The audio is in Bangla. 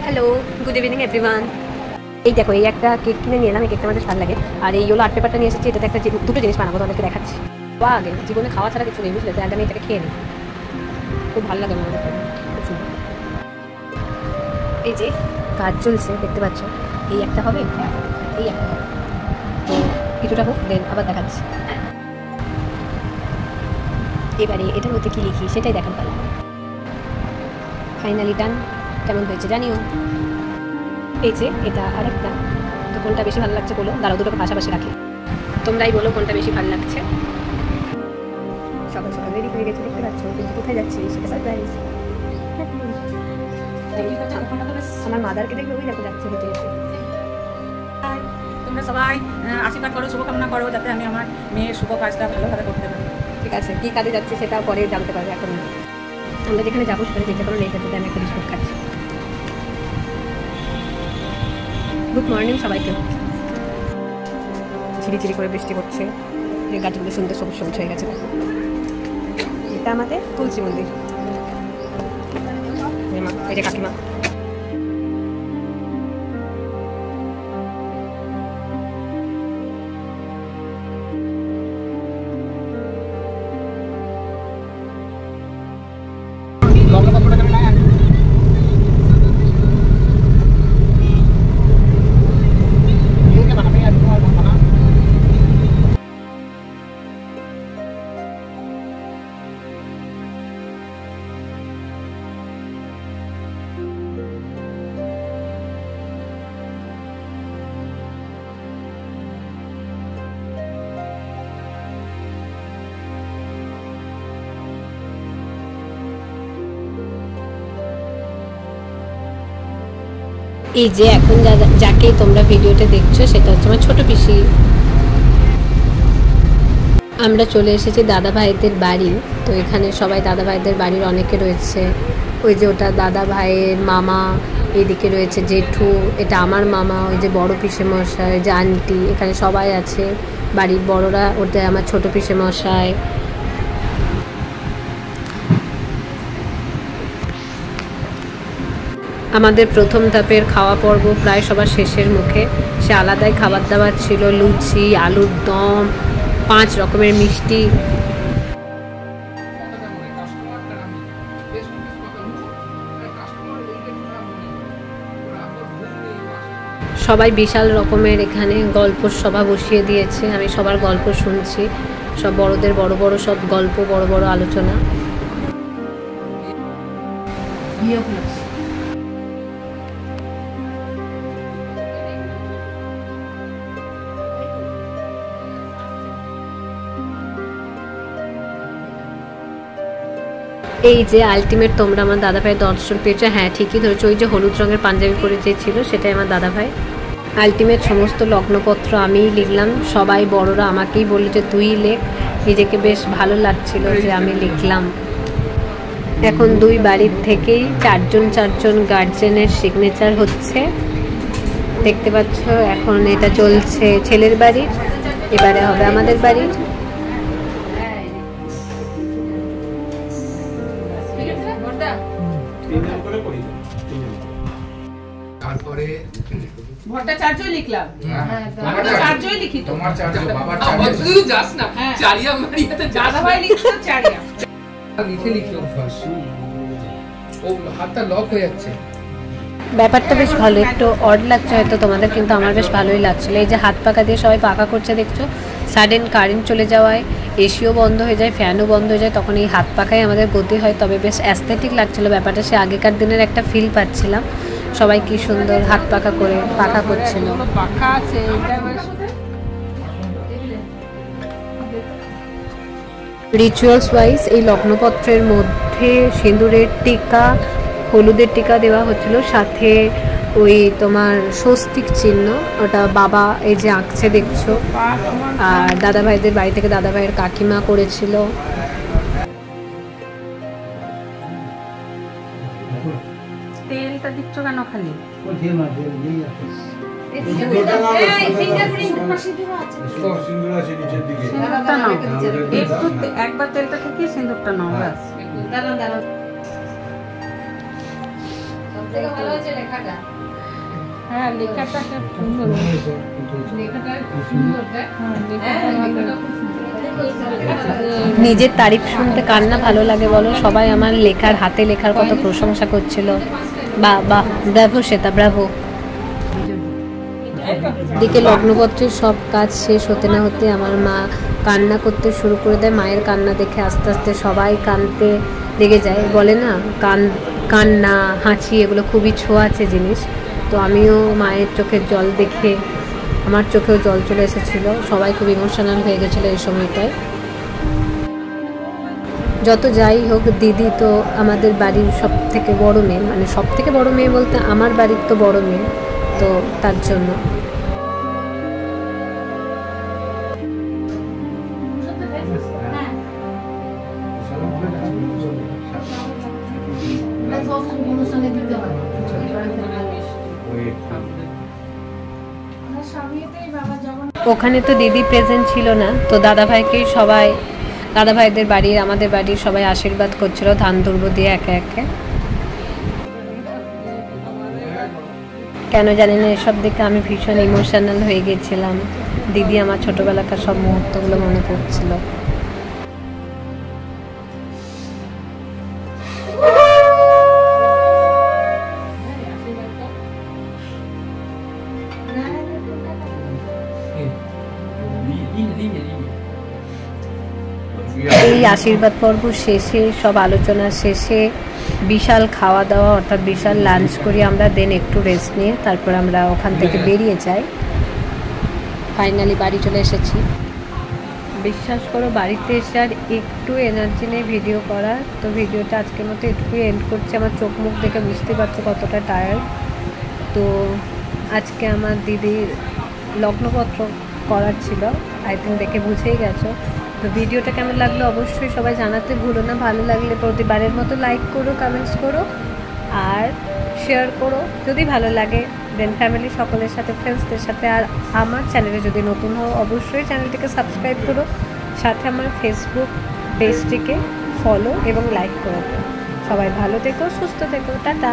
Hello, good evening everyone. এই দেখো, এই একটা কেক কিনে নিয়ে এলাম। এই কেকটা আমাদের ভালো লাগে। আর এই ইয়েলো আর্ট পেপারটা নিয়ে এসেছি। এটাতে একটা দুটো জিনিস বানাবো, তোমাদেরকে দেখাচ্ছি। বা আগে জীবনে খাওয়া ছাড়া কিছু নেই, বুঝলে? তো আগে আমি এটাকে খেয়ে নিই, খুব ভালো লাগে আমার। এই যে কাজ চলছে দেখতে পাচ্ছ, এই একটা হবে, এই একটা হবে। তো কিছুটা হোক, দেন আবার দেখাচ্ছি। এবারে এটার মধ্যে কী লিখি সেটাই দেখার পালা। ফাইনালি ডান। কেমন হয়েছে জানিও। এই যে এটা আর একটা, তো কোনটা বেশি ভালো লাগছে বলো? দাঁড়াও, দুটোকে পাশাপাশি রাখি, তোমরাই বলো কোনটা বেশি ভালো লাগছে। সকাল সকাল রেডি হয়ে গেছে দেখতে পাচ্ছ, কিন্তু কোথায় যাচ্ছি সেটা সারপ্রাইজ। আমার মাদারকে দেখবে, ওই দেখো যাচ্ছে হেঁটে হেঁটে। তোমরা সবাই আশীর্বাদ করো, শুভকামনা করো, যাতে আমি আমার মেয়ের শুভ কাজটা ভালোভাবে করতে পারি। ঠিক আছে, কী কাজে যাচ্ছে সেটা পরে জানতে পারবে। এখন আমরা যেখানে যাবো সেখানে যেতে কোনো নেই, যাতে আমি একটা বিস্কুট খাচ্ছি। গুড মর্নিং সবাইকে। ঝিরিঝিরি করে বৃষ্টি পড়ছে, এই গাছগুলো সুন্দর সবুজ সবুজ হয়ে গেছে। এটা আমাদের তুলসী মন্দির। এই যে কাকিমা। এই যে এখন যাকে তোমরা ভিডিওতে দেখছো সেটা হচ্ছে আমার ছোট পিসি। আমরা চলে এসেছি দাদা ভাইদের বাড়ি। তো এখানে সবাই দাদা ভাইদের বাড়ির অনেকে রয়েছে। ওই যে ওটা দাদা ভাইয়ের মামা, এদিকে রয়েছে জেঠু, এটা আমার মামা, ওই যে বড় পিসে মশাই, যে আন্টি, এখানে সবাই আছে বাড়ির বড়রা। ওটা আমার ছোট পিসে মশাই। আমাদের প্রথম ধাপের খাওয়া পর্ব প্রায় সবার শেষের মুখে। সে আলাদাই খাবার দাবার ছিল, লুচি, আলুর দম, 5 রকমের মিষ্টি। সবাই বিশাল রকমের এখানে গল্প সভা বসিয়ে দিয়েছে। আমি সবার গল্প শুনছি, সব বড়দের বড় বড় সব গল্প, বড় বড় আলোচনা। এই যে আলটিমেট তোমরা আমার দাদা ভাইয়ের দর্শন পেয়েছো। হ্যাঁ, ঠিকই ধরেছো, ওই যে হলুদ রঙের পাঞ্জাবি পরে যে ছিল সেটাই আমার দাদা ভাই। আলটিমেট সমস্ত লগ্নপত্র আমিই লিখলাম। সবাই বড়রা আমাকেই বললো যে তুই লেখ। নিজেকে বেশ ভালো লাগছিল যে আমি লিখলাম। এখন দুই বাড়ির থেকেই চারজন গার্জেনের সিগনেচার হচ্ছে, দেখতে পাচ্ছ। এখন এটা চলছে ছেলের বাড়ির, এবারে হবে আমাদের বাড়ির। তারপরে ভট্টাচার্যই লিখলাম। ভট্টাচার্যই লিখি তো। তোমার চার্জ, বাবার চার্জ তুই যাস না। চারিয়া মারিয়াতে দাদা ভাই লিখতো চারিয়া। লিখে লিখলাম ফার্স্ট। ও হাতটা লক হয়ে যাচ্ছে। ব্যাপারটা বেশ ভালো, একটু অড লাগছে হয়তো তোমাদের, কিন্তু আমার বেশ ভালোই লাগছিলো। এই যে হাত পাকা দিয়ে সবাই পাকা করছে দেখছো। সাডেন কারেন্ট চলে যাওয়ায় এসিও বন্ধ হয়ে যায়, ফ্যানও বন্ধ হয়ে যায়, তখন এই হাত পাকাই আমাদের গতি হয়। তবে বেশ অ্যাস্থেটিক লাগছিলো ব্যাপারটা, সে আগেকার দিনের একটা ফিল পাচ্ছিলাম। সবাই কি সুন্দর হাত পাকা করে পাকা করছিল। রিচুয়ালস ওয়াইজ এই লগ্নপত্রের মধ্যে সিঁদুরের টিকা, হলুদের টিকা দেওয়া হচ্ছিল, সাথে ওই তোমার স্বস্তিক চিহ্ন, ওটা বাবা এই যে আঁকছে দেখছো। আর দাদা ভাইদের বাড়ি থেকে দাদা ভাইয়ের কাকিমা করেছিল। তেলটা দিচ্ছ কেন খালি? একবার তেলটা থেকে সিঁদুরটা নাও, ব্যাস। হ্যাঁ লেখাটা সুন্দর, নিজের তারিফ শুনতে কার না ভালো লাগে বলো। সবাই আমার লেখার, হাতে লেখার কত প্রশংসা করছিল। বাহ বাহ, ব্রাভো শ্বেতা, ব্রাভো। দিকে লগ্নপত্রের সব কাজ শেষ হতে না হতে আমার মা কান্না করতে শুরু করে দেয়। মায়ের কান্না দেখে আস্তে আস্তে সবাই কাঁদতে লেগে যায়। বলে না কান্না হাঁচি এগুলো খুবই ছোঁয়াচে জিনিস। তো আমিও মায়ের চোখের জল দেখে আমার চোখেও জল চলে এসেছিলো। সবাই খুব ইমোশনাল হয়ে গেছিলো এই সময়টায়। যত যাই হোক, দিদি তো আমাদের বাড়ির সব থেকে বড় মেয়ে, মানে সব থেকে বড় মেয়ে বলতে আমার বাড়ির তো বড় মেয়ে, তো তার জন্য ওখানে তো দিদি প্রেজেন্ট ছিল না, তো দাদাভাইকেই সবাই, দাদাভাইদের বাড়ির, আমাদের বাড়ির সবাই আশীর্বাদ করছিল ধান দুর্ব দিয়ে একে একে। কেন জানি না এসব দেখে আমি ভীষণ ইমোশনাল হয়ে গেছিলাম। দিদি আমার ছোটবেলাকার সব মুহূর্তগুলো মনে পড়ছিল। এই আশীর্বাদ পর্ব শেষে, সব আলোচনা শেষে বিশাল খাওয়া দাওয়া, অর্থাৎ বিশাল লাঞ্চ করি আমরা। দেন একটু রেস্ট নিয়ে তারপর আমরা ওখান থেকে বেরিয়ে যাই। ফাইনালি বাড়ি চলে এসেছি। বিশ্বাস করো বাড়িতে এসে আর একটু এনার্জি নেই ভিডিও করার। তো ভিডিওটা আজকের মতো একটু এন্ড করছি। আমার চোখ মুখ দেখে বুঝতে পারছো কতটা টায়ার্ড। তো আজকে আমার দিদির লগ্নপত্র করার ছিল, আই থিঙ্ক দেখে বুঝেই গেছো। তো ভিডিওটা কেমন লাগলো অবশ্যই সবাই জানাতে ভুলো না। ভালো লাগলে প্রতিবারের মতো লাইক করো, কমেন্টস করো আর শেয়ার করো যদি ভালো লাগে। দেন ফ্যামিলি সকলের সাথে, ফ্রেন্ডসদের সাথে। আর আমার চ্যানেলে যদি নতুন হও অবশ্যই চ্যানেলটিকে সাবস্ক্রাইব করো, সাথে আমার ফেসবুক পেজটিকে ফলো এবং লাইক করো। সবাই ভালো থেকো, সুস্থ থেকো, টাটা।